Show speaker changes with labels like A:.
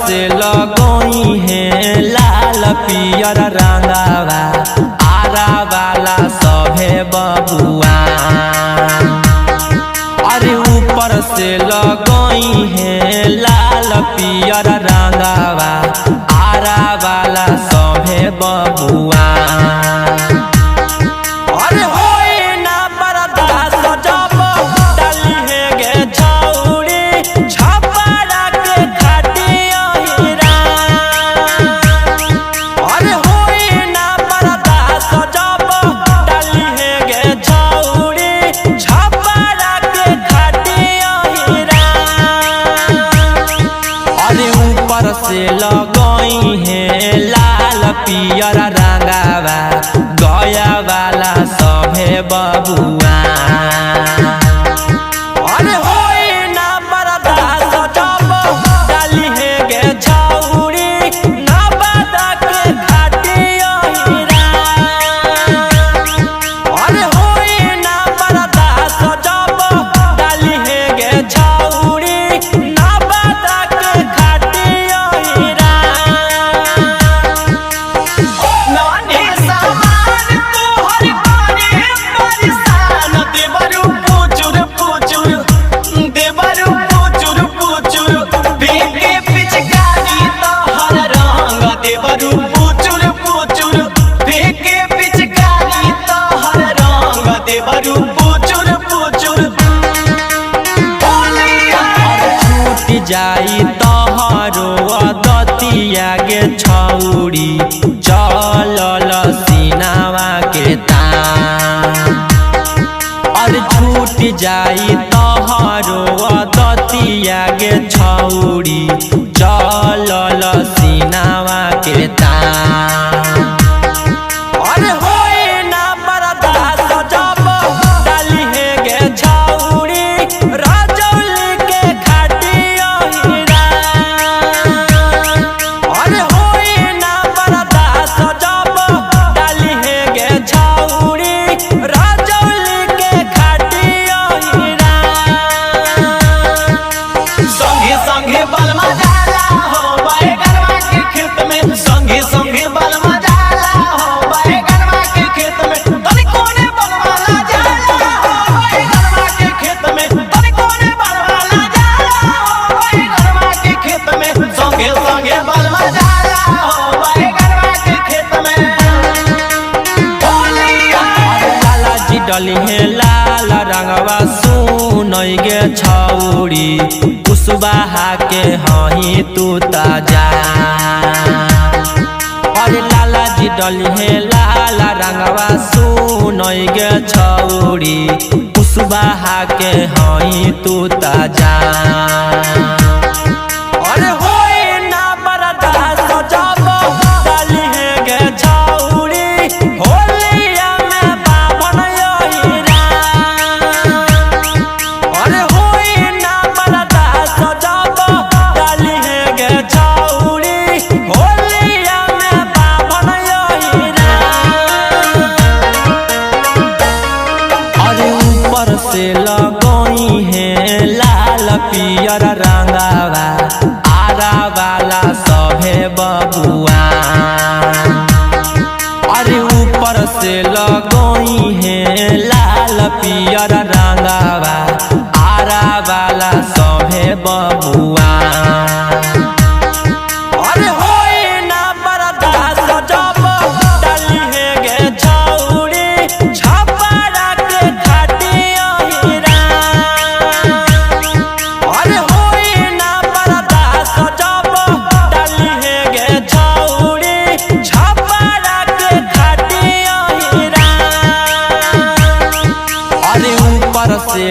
A: से लगोई है लाल पियर रंगावा आरा वाला सभे बबुआ। अरे ऊपर से लगोई है लाल पियर रंगावा आरा वाला सभे बबुआ। से लगोई है लाल पियर रंगावा गया वाला सभे बबुआ। अरे होई ना बर्दाश्त जब डाली है गे छौरी ना बदा के खाटिया हीरा। अरे होई ना बर्दाश्त जब डाली है गे छौरी ना बदा के खाटिया। जाई तोहरो दतिया गे छौरी चलल सीनावा के तान। अरे छूट जाई तोहरो दतिया गे छौरी चलल सीनावा के तान। अरे होई ना बर्दाश्त जब डाली है गे छौरी राजौली के खाटिया हीरा। अरे होई ना बर्दाश्त जब डाली है गे छौरी राजौली के खाटिया हीरा।
B: संगे संगे बलमा जाला हो बैगनवा के खेत में। संगे संगे बलमा जाला हो बैगनवा के खेत में। तनी कोने बलमा ला जाला हो बैगनवा के खेत में। तनी कोने बलमा ला जाला हो बैगनवा के खेत में। संगे संगे बलमा जाला हो बैगनवा के खेत में।
A: लाला जी डली है लाल रंगवा सुनई गे छौरी कुशवाहा के हही तू ताजा। अरे लाला जी डली है लाल रंगवा सुनई गे छौरी कुशवाहा के हही तू ताजा। अरे होई ना बर्दाश्त जब डाली है गे छौरी होलिया में बाभन हीरा। अरे होई ना बर्दाश्त जब डाली है गे छौरी होलिया में बाभन हीरा। अरे ऊपर से लगोई है लाल पियर रंगावा आरा वाला सभे बबुआ। अरे ऊपर से लगोई है लाल पियर रंगावा आरा वाला सभे बबुआ। अरे होई ना बर्दाश्त जब डाली है गे छौरी छपरा के खाटिया हीरा। अरे होई ना बर्दाश्त जब डाली है गे छौरी छपरा के खाटिया हीरा। अरे ऊपर से